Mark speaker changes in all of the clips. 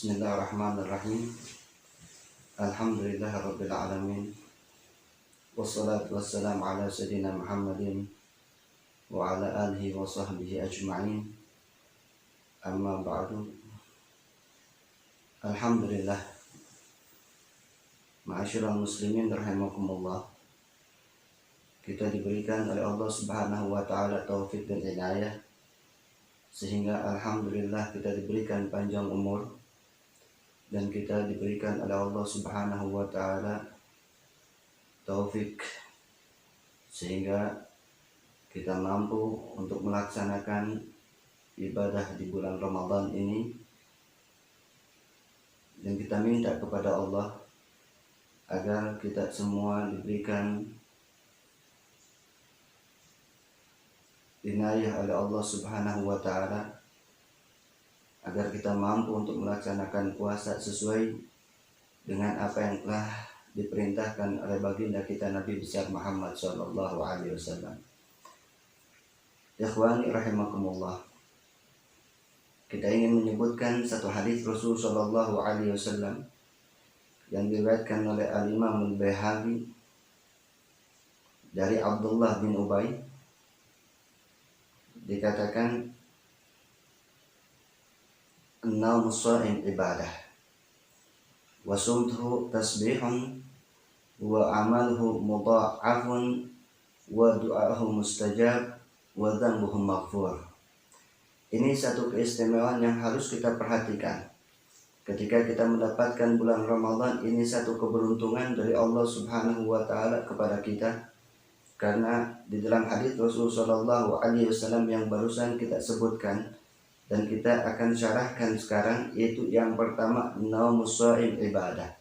Speaker 1: Bismillahirrahmanirrahim. Alhamdulillahirabbil alamin. Wassalatu wassalamu ala sayyidina Muhammadin wa ala alihi wa sahbihi ajma'in. Amma ba'du. Alhamdulillah. Ma'asyiral muslimin rahimakumullah. Kita diberikan oleh Allah Subhanahu wa taala taufik dan inayah sehingga alhamdulillah kita diberikan panjang umur dan kita diberikan oleh Allah Subhanahu wa taala taufik sehingga kita mampu untuk melaksanakan ibadah di bulan Ramadan ini, dan kita minta kepada Allah agar kita semua diberikan inayah oleh Allah Subhanahu wa taala agar kita mampu untuk melaksanakan puasa sesuai dengan apa yang telah diperintahkan oleh baginda kita Nabi besar Muhammad sallallahu alaihi wasallam. Ikhwani rahimakumullah. Kita ingin menyebutkan satu hadis Rasul sallallahu alaihi wasallam yang diriwayatkan oleh Al-Imam Al-Baihaqi dari Abdullah bin Ubay. Dikatakan an-nawmu sha'im ibadah wa sumtuhu tasbihun wa amaluhu mudha'afun wa du'ahu mustajab wa dhanbuhu maghfur. Ini satu keistimewaan yang harus kita perhatikan. Ketika kita mendapatkan bulan Ramadan, ini satu keberuntungan dari Allah Subhanahu wa taala kepada kita. Karena di dalam hadis Rasulullah sallallahu alaihi wasallam yang barusan kita sebutkan dan kita akan syarahkan sekarang, yaitu yang pertama naumus shaim ibadah.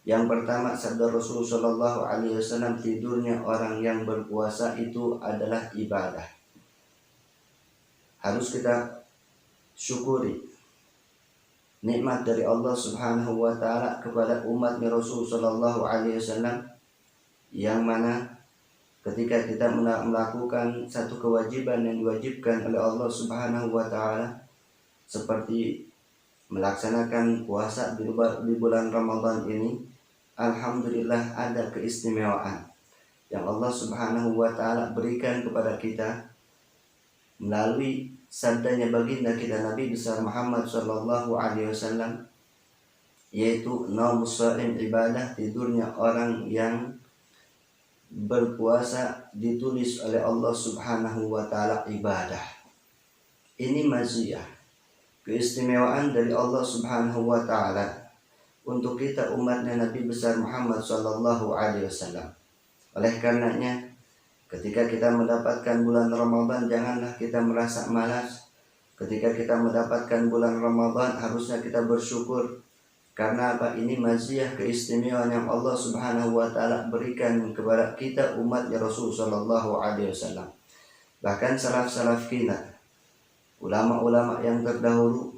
Speaker 1: Yang pertama sabda Rasul sallallahu alaihi wasallam, tidurnya orang yang berpuasa itu adalah ibadah. Harus kita syukuri nikmat dari Allah Subhanahu wa taala kepada umatnya Rasul sallallahu alaihi wasallam, yang mana ketika kita melakukan satu kewajiban yang diwajibkan oleh Allah Subhanahu wa taala seperti melaksanakan puasa di bulan Ramadan ini, alhamdulillah ada keistimewaan yang Allah Subhanahu wa taala berikan kepada kita melalui sabdanya baginda kita Nabi besar Muhammad sallallahu alaihi wasallam, yaitu naumus shaim ibadah, tidurnya orang yang berpuasa ditulis oleh Allah Subhanahu wa taala ibadah. Ini maziyah, keistimewaan dari Allah Subhanahu wa taala untuk kita umatnya Nabi besar Muhammad sallallahu alaihi wasallam. Oleh karenanya, ketika kita mendapatkan bulan Ramadan, janganlah kita merasa malas. Ketika kita mendapatkan bulan Ramadan, harusnya kita bersyukur. Karena apa? Ini maziyah, keistimewaan yang Allah Subhanahu wa taala berikan kepada kita umatnya Rasul sallallahu alaihi wasallam. Bahkan salaf-salaf kita, ulama-ulama yang terdahulu,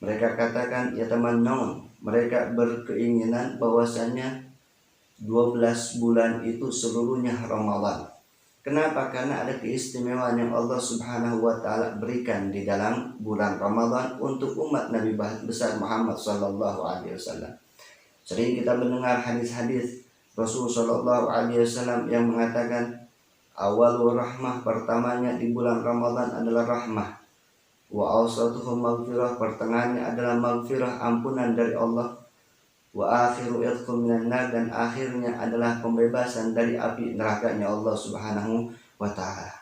Speaker 1: mereka katakan ya teman-teman, mereka berkeinginan bahwasanya 12 bulan itu seluruhnya Ramadan. Kenapa? Karena ada keistimewaan yang Allah Subhanahu wa taala berikan di dalam bulan Ramadan untuk umat Nabi besar Muhammad sallallahu alaihi wasallam. Sering kita mendengar hadis-hadis Rasul sallallahu alaihi wasallam yang mengatakan awalur rahmah, pertamanya di bulan Ramadan adalah rahmah. Wa awsatuhu maghfirah, pertengahannya adalah maghfirah, ampunan dari Allah. Wa akhiru idqum minan nar, dan akhirnya adalah pembebasan dari api nerakanya Allah Subhanahu wa taala.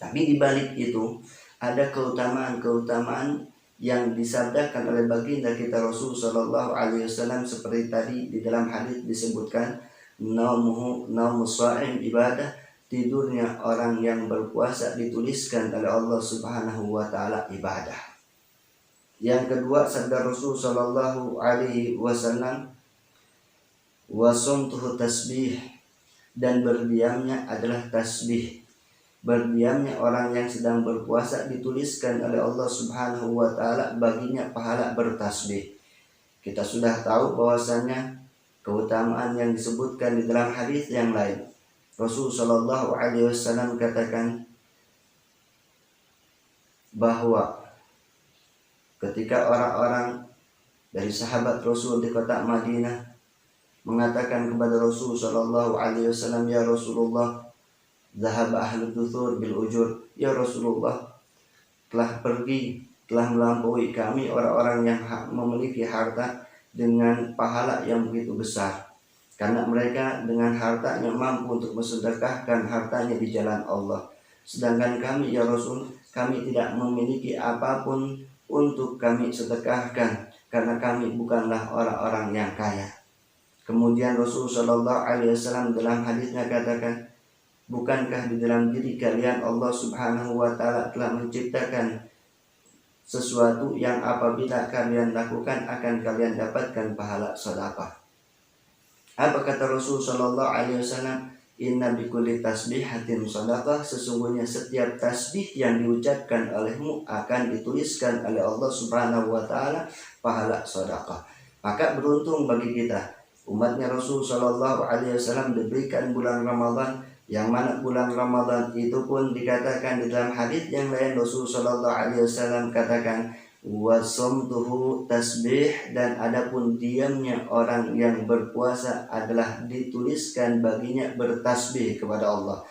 Speaker 1: Tapi di balik itu ada keutamaan-keutamaan yang disabdakan oleh baginda kita Rasul sallallahu alaihi wasallam, seperti tadi di dalam hadis disebutkan naumus shaim ibadah, tidurnya orang yang berpuasa dituliskan oleh Allah Subhanahu wa taala ibadah. Yang kedua sabda Rasul sallallahu alaihi wasallam, wasumtuhu tasbih, dan berdiamnya adalah tasbih. Berdiamnya orang yang sedang berpuasa dituliskan oleh Allah Subhanahu wa taala baginya pahala bertasbih. Kita sudah tahu bahwasanya keutamaan yang disebutkan di dalam hadis yang lain. Rasul sallallahu alaihi wasallam katakan bahwa ketika orang-orang dari sahabat Rasul di kota Madinah mengatakan kepada Rasul sallallahu alaihi wasallam, "Ya Rasulullah, zahaba ahlud duthur bil ujur." Ya Rasulullah, telah melampaui kami orang-orang yang memiliki harta dengan pahala yang begitu besar, karena mereka dengan hartanya mampu untuk mensedekahkan hartanya di jalan Allah. Sedangkan kami ya Rasul, kami tidak memiliki apapun untuk kami sedekahkan, karena kami bukanlah orang-orang yang kaya. Kemudian Rasul Shallallahu Alaihi Wasallam dalam hadisnya katakan, bukankah di dalam diri kalian Allah Subhanahu Wa Taala telah menciptakan sesuatu yang apabila kalian lakukan akan kalian dapatkan pahala sedekah. Apa kata Rasul Shallallahu Alaihi Wasallam? Inna bikulli tasbihatin sadaqah, sesungguhnya setiap tasbih yang diucapkan olehmu akan dituliskan oleh Allah Subhanahu wa taala pahala sedekah. Maka beruntung bagi kita umatnya Rasul Shallallahu Alaihi Wasallam diberikan bulan Ramadan, yang mana bulan Ramadan itu pun dikatakan di dalam hadis yang lain Rasul Shallallahu Alaihi Wasallam katakan wasomtuhu tasbih, dan adapun diamnya orang yang berpuasa adalah dituliskan baginya bertasbih kepada Allah.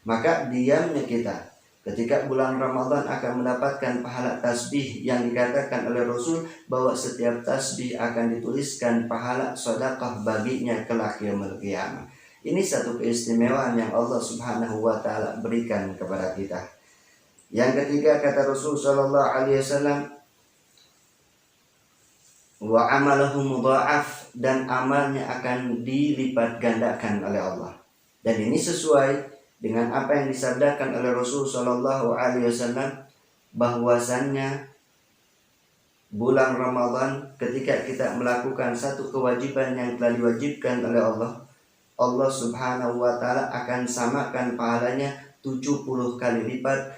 Speaker 1: Maka diamnya kita ketika bulan Ramadan akan mendapatkan pahala tasbih yang dikatakan oleh Rasul bahwa setiap tasbih akan dituliskan pahala sedekah baginya kelak yaumul qiyamah. Ini satu keistimewaan yang Allah Subhanahu wa taala berikan kepada kita. Yang ketiga kata Rasul sallallahu alaihi wasallam, wa amalahu mudha'af, dan amalnya akan dilipat gandakan oleh Allah. Dan ini sesuai dengan apa yang disabdakan oleh Rasul sallallahu alaihi wasallam, bahwasannya bulan Ramadan ketika kita melakukan satu kewajiban yang telah diwajibkan oleh Allah, Allah Subhanahu wa taala akan samakan pahalanya 70 kali lipat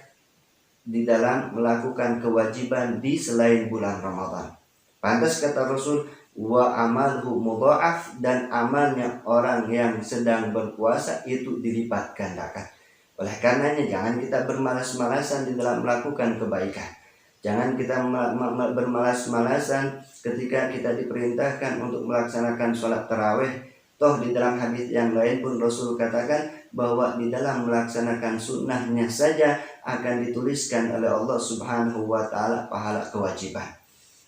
Speaker 1: di dalam melakukan kewajiban di selain bulan Ramadan. Pantas kata Rasul, wa amalhu mudha'af, dan amalnya orang yang sedang berpuasa itu dilipat gandakan. Oleh karenanya jangan kita bermalas-malasan di dalam melakukan kebaikan. Jangan kita bermalas-malasan ketika kita diperintahkan untuk melaksanakan sholat tarawih. Toh di dalam hadis yang lain pun Rasul katakan bahwa di dalam melaksanakan sunnahnya saja akan dituliskan oleh Allah Subhanahu wa taala pahala kewajiban.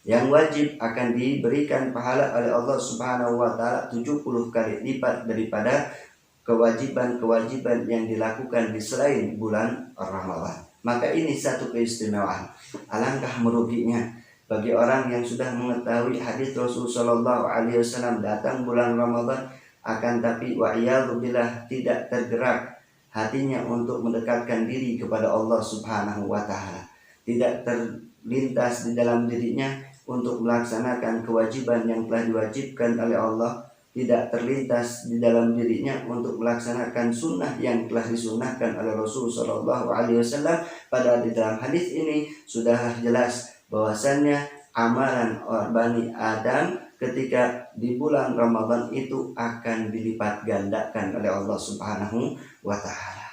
Speaker 1: Yang wajib akan diberikan pahala oleh Allah Subhanahu wa taala 70 kali lipat daripada kewajiban-kewajiban yang dilakukan di selain bulan Ramadan. Maka ini satu keistimewaan. Alangkah meruginya bagi orang yang sudah mengetahui hadis Rasul sallallahu alaihi wasallam datang bulan Ramadan akan tapi wa'iyadzubillah tidak tergerak hatinya untuk mendekatkan diri kepada Allah Subhanahu wa taala. Tidak terlintas di dalam dirinya untuk melaksanakan kewajiban yang telah diwajibkan oleh Allah, tidak terlintas di dalam dirinya untuk melaksanakan sunnah yang telah disunnahkan oleh Rasul Shallallahu Alaihi Wasallam. Padahal di dalam hadis ini sudah jelas bahwasannya amalan Bani Adam ketika di bulan Ramadan itu akan dilipat gandakan oleh Allah Subhanahu wa taala.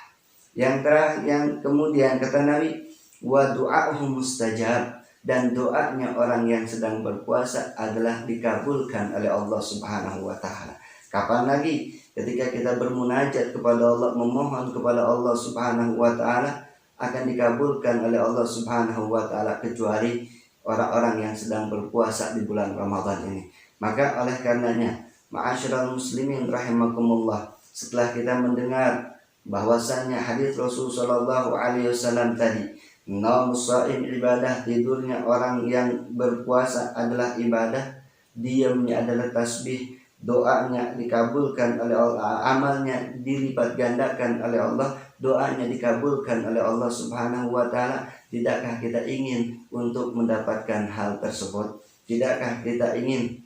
Speaker 1: Yang kemudian kata Nabi, wa du'a'uhu mustajab, dan doanya orang yang sedang berpuasa adalah dikabulkan oleh Allah Subhanahu wa taala. Kapan lagi ketika kita bermunajat kepada Allah, memohon kepada Allah Subhanahu wa taala akan dikabulkan oleh Allah Subhanahu wa taala kecuali orang-orang yang sedang berpuasa di bulan Ramadan ini. Maka oleh karenanya, ma'asyiral muslimin rahimakumullah, setelah kita mendengar bahwasannya hadis Rasul sallallahu alaihi wasallam tadi, naumus shaim ibadah, tidurnya orang yang berpuasa adalah ibadah, diamnya adalah tasbih, doanya dikabulkan oleh Allah, amalnya dilipat gandakan oleh Allah, doanya dikabulkan oleh Allah Subhanahu wa taala. Tidakkah kita ingin untuk mendapatkan hal tersebut? Tidakkah kita ingin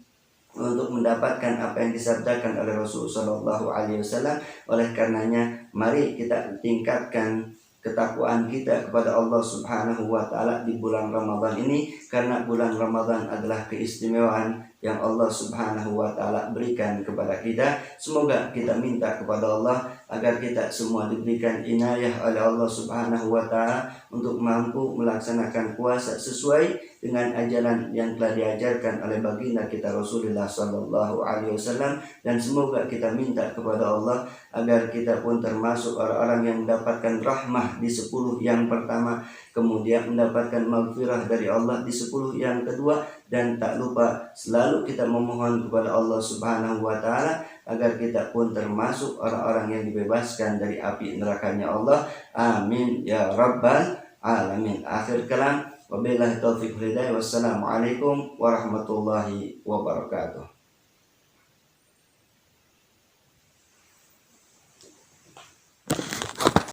Speaker 1: untuk mendapatkan apa yang disabdakan oleh Rasul sallallahu alaihi wasallam? Oleh karenanya mari kita tingkatkan ketakwaan kita kepada Allah Subhanahu wa taala di bulan Ramadan ini, karena bulan Ramadan adalah keistimewaan yang Allah Subhanahu wa taala berikan kepada kita. Semoga kita minta kepada Allah agar kita semua diberikan inayah oleh Allah Subhanahu wa taala untuk mampu melaksanakan puasa sesuai dengan ajaran yang telah diajarkan oleh baginda kita Rasulullah Sallallahu Alaihi Wasallam, dan semoga kita minta kepada Allah agar kita pun termasuk orang-orang yang mendapatkan rahmah di 10 yang pertama, kemudian mendapatkan maghfirah dari Allah di 10 yang kedua, dan tak lupa selalu kita memohon kepada Allah Subhanahu wa taala agar kita pun termasuk orang-orang yang dibebaskan dari api nerakanya Allah. Amin ya rabbal alamin. Akhir kalam, wabillahi taufiq hidayah. Wassalamualaikum warahmatullahi wabarakatuh.